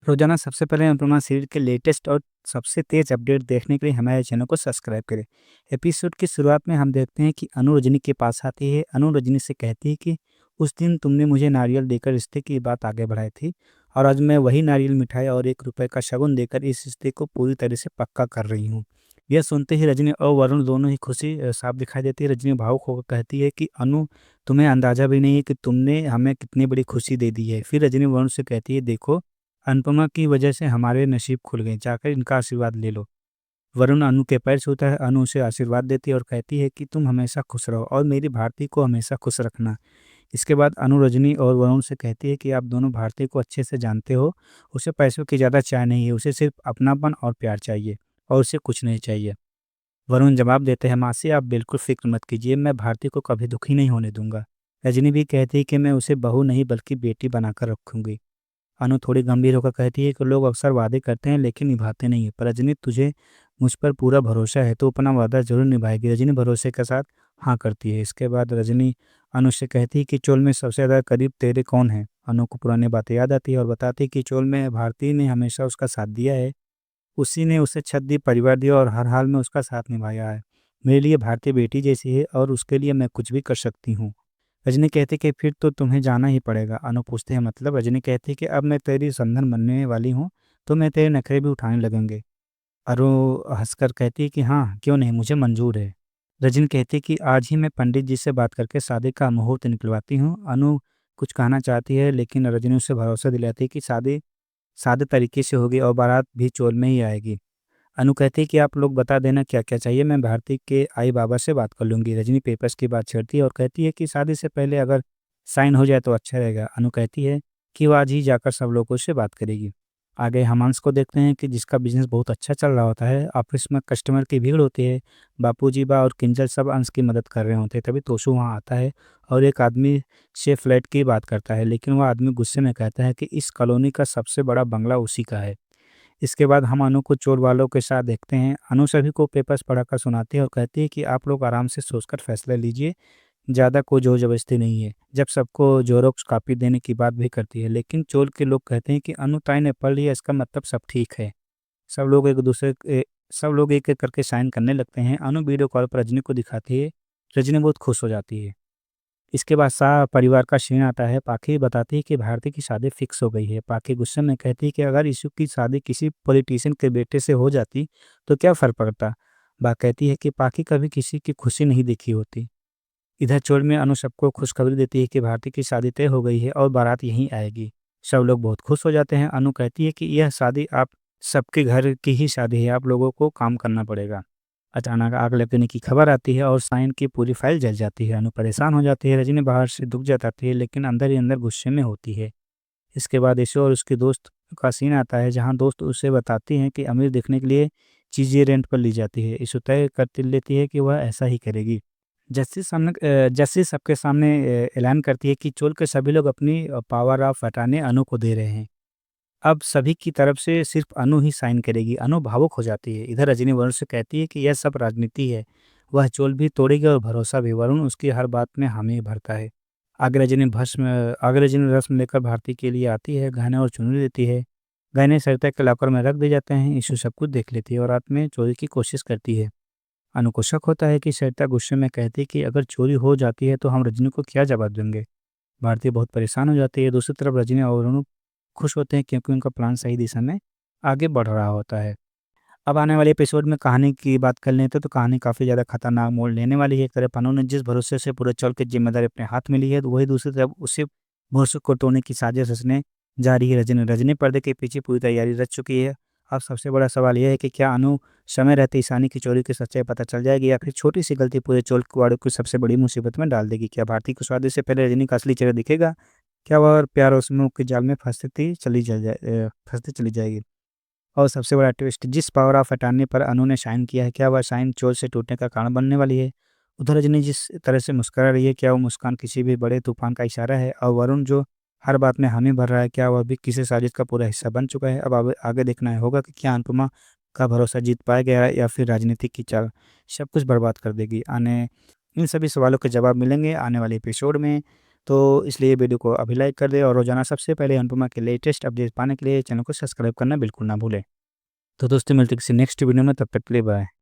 रोजाना सबसे पहले अनुपमा सीरियल के लेटेस्ट और सबसे तेज अपडेट देखने के लिए हमारे चैनल को सब्सक्राइब करें। एपिसोड की शुरुआत में हम देखते हैं कि अनु रजनी के पास आती है। अनु रजनी से कहती है कि उस दिन तुमने मुझे नारियल देकर रिश्ते की बात आगे बढ़ाई थी और आज मैं वही नारियल मिठाई और 1 रुपए का शगुन देकर इस रिश्ते को पूरी तरह से पक्का कर रही हूँ। यह सुनते ही रजनी और वरुण दोनों ही खुशी साफ दिखाई देती है। रजनी भावुक होकर कहती है कि अनु, तुम्हें अंदाजा भी नहीं है कि तुमने हमें कितनी बड़ी खुशी दे दी है। फिर रजनी वरुण से कहती है, देखो, अनुपमा की वजह से हमारे नसीब खुल गए, जाकर इनका आशीर्वाद ले लो। वरुण अनु के पैर छूता है। अनु उसे आशीर्वाद देती है और कहती है कि तुम हमेशा खुश रहो और मेरी भारती को हमेशा खुश रखना। इसके बाद अनु रजनी और वरुण से कहती है कि आप दोनों भारती को अच्छे से जानते हो। उसे पैसों की ज़्यादा चाह नहीं है, उसे सिर्फ अपनापन और प्यार चाहिए और उसे कुछ नहीं चाहिए। वरुण जवाब देते हैं, मासी आप बिल्कुल फिक्र मत कीजिए, मैं भारती को कभी दुखी नहीं होने दूंगा। रजनी भी कहती है कि मैं उसे बहू नहीं बल्कि बेटी बनाकर रखूंगी। अनु थोड़ी गंभीर होकर कहती है कि लोग अक्सर वादे करते हैं लेकिन निभाते नहीं है, पर रजनी तुझे मुझ पर पूरा भरोसा है तो अपना वादा जरूर निभाएगी। रजनी भरोसे के साथ हाँ करती है। इसके बाद रजनी अनु से कहती है कि चोल में सबसे ज़्यादा करीब तेरे कौन है। अनु को पुरानी बातें याद आती है और बताती है कि चोल में भारती ने हमेशा उसका साथ दिया है। उसी ने उसे छत दी, परिवार दिया और हर हाल में उसका साथ निभाया है। मेरे लिए भारती बेटी जैसी है और उसके लिए मैं कुछ भी कर सकती हूँ। रजनी कहती कि फिर तो तुम्हें जाना ही पड़ेगा। अनु पूछते हैं मतलब। रजनी कहती कि अब मैं तेरी संधन बनने वाली हूँ तो मैं तेरे नखरे भी उठाने लगेंगे। अरु हंसकर कहती है कि हाँ, क्यों नहीं, मुझे मंजूर है। रजनी कहती कि आज ही मैं पंडित जी से बात करके शादी का मुहूर्त निकलवाती हूँ। अनु कुछ कहना चाहती है लेकिन रजनी उसे भरोसा दिलाती है कि शादी सादे तरीके से होगी और बारात भी चोल में ही आएगी। अनु कहती है कि आप लोग बता देना क्या-क्या चाहिए, मैं भारती के आई-बाबा से बात कर लूँगी। रजनी पेपर्स की बात छेड़ती है और कहती है कि शादी से पहले अगर साइन हो जाए तो अच्छा रहेगा। अनु कहती है कि वो आज ही जाकर सब लोगों से बात करेगी। आगे हम अंश को देखते हैं कि जिसका बिज़नेस बहुत अच्छा चल रहा होता है। ऑफ़िस में कस्टमर की भीड़ होती है। बापूजी बा और किंजल सब अंश की मदद कर रहे होते हैं। तभी तोशु वहाँ आता है और एक आदमी से फ्लैट की बात करता है, लेकिन वह आदमी गुस्से में कहता है कि इस कॉलोनी का सबसे बड़ा बंगला उसी का है। इसके बाद हम अनु को चोर वालों के साथ देखते हैं। अनु सभी को पेपर्स पढ़ाकर सुनाती है और कहती है कि आप लोग आराम से सोचकर फैसला लीजिए, ज़्यादा कोई जोर जबरदस्ती नहीं है। जब सबको ज़ेरॉक्स कॉपी देने की बात भी करती है, लेकिन चोर के लोग कहते हैं कि अनु ताई ने पढ़ लिया, इसका मतलब सब ठीक है। सब लोग एक दूसरे के सब लोग एक एक करके साइन करने लगते हैं। अनु वीडियो कॉल पर रजनी को दिखाती है। रजनी बहुत खुश हो जाती है। इसके बाद शाह परिवार का सीन आता है। पाखी बताती है कि भारती की शादी फिक्स हो गई है। पाखी गुस्से में कहती है कि अगर यीशु की शादी किसी पॉलिटिशियन के बेटे से हो जाती तो क्या फ़र्क पड़ता। बा कहती है कि पाखी कभी किसी की खुशी नहीं देखी होती। इधर चोर में अनु सबको खुशखबरी देती है कि भारती की शादी तय हो गई है और बारात यहीं आएगी। सब लोग बहुत खुश हो जाते हैं। अनु कहती है कि यह शादी आप सबके घर की ही शादी है, आप लोगों को काम करना पड़ेगा। अचानक आग लगने की खबर आती है और साइन की पूरी फाइल जल जाती है। अनु परेशान हो जाती है। रजनी बाहर से दुख जताती है लेकिन अंदर ही अंदर गुस्से में होती है। इसके बाद यशु और उसके दोस्त का सीन आता है जहाँ दोस्त उसे बताती हैं कि अमीर दिखने के लिए चीज़ें रेंट पर ली जाती है। यशु तय कर लेती है कि वह ऐसा ही करेगी। जस्सी सबके सामने ऐलान करती है कि चोल के सभी लोग अपनी पावर ऑफ हटाने अनु को दे रहे हैं। अब सभी की तरफ से सिर्फ अनु ही साइन करेगी। अनु भावुक हो जाती है। इधर रजनी वरुण से कहती है कि यह सब राजनीति है। वह चोल भी तोड़ेगी और भरोसा भी। वरुण उसकी हर बात में हामी भरता है। आगे रजनी रस्म लेकर भारती के लिए आती है। गहने और चुनरी देती है। गहने सरिता के लॉकर में रख दिए जाते हैं। यीशु सब कुछ देख लेती है और रात में चोरी की कोशिश करती है। अनु को शक होता है कि सरिता गुस्से में कहती है कि अगर चोरी हो जाती है तो हम रजनी को क्या जवाब देंगे। भारती बहुत परेशान हो जाती है। दूसरी तरफ रजनी और अनु खुश होते हैं क्योंकि उनका प्लान सही दिशा में आगे बढ़ रहा होता है। अब आने वाले एपिसोड में कहानी की बात कर लेते हैं तो कहानी काफ़ी ज़्यादा खतरनाक मोड़ लेने वाली है। एक तरफ अनु ने जिस भरोसे से पूरे चौल की जिम्मेदारी अपने हाथ में ली है, तो वही दूसरी तरफ उसी भरोसे को तोड़ने की साजिश रचने जा रही है रजनी। रजनी पर्दे के पीछे पूरी तैयारी रच चुकी है। अब सबसे बड़ा सवाल यह है कि क्या अनु समय रहते ईशानी की चोरी की सच्चाई पता चल जाएगी या फिर छोटी सी गलती पूरे चोल वाड़े को सबसे बड़ी मुसीबत में डाल देगी। क्या भारती को शादी से पहले रजनी का असली चेहरा दिखेगा? क्या वह और प्यार और स्मोक के जाल में फँसती चली जाएगी? और सबसे बड़ा ट्विस्ट, जिस पावर ऑफ अटॉर्नी पर अनु ने साइन किया है, क्या वह साइन चोट से टूटने का कारण बनने वाली है? उधर रजनी जिस तरह से मुस्कुरा रही है, क्या वो मुस्कान किसी भी बड़े तूफान का इशारा है? और वरुण जो हर बात में हामी भर रहा है, क्या वह भी किसी साजिश का पूरा हिस्सा बन चुका है? अब आगे देखना है होगा कि क्या अनुपमा का भरोसा जीत पाएगा या फिर राजनीति की चाल सब कुछ बर्बाद कर देगी। इन सभी सवालों के जवाब मिलेंगे आने वाले एपिसोड में। तो इसलिए वीडियो को अभी लाइक कर दें और रोज़ाना सबसे पहले अनुपमा के लेटेस्ट अपडेट पाने के लिए चैनल को सब्सक्राइब करना बिल्कुल ना भूलें। तो दोस्तों मिलते हैं किसी नेक्स्ट वीडियो में, तब तक के लिए बाय।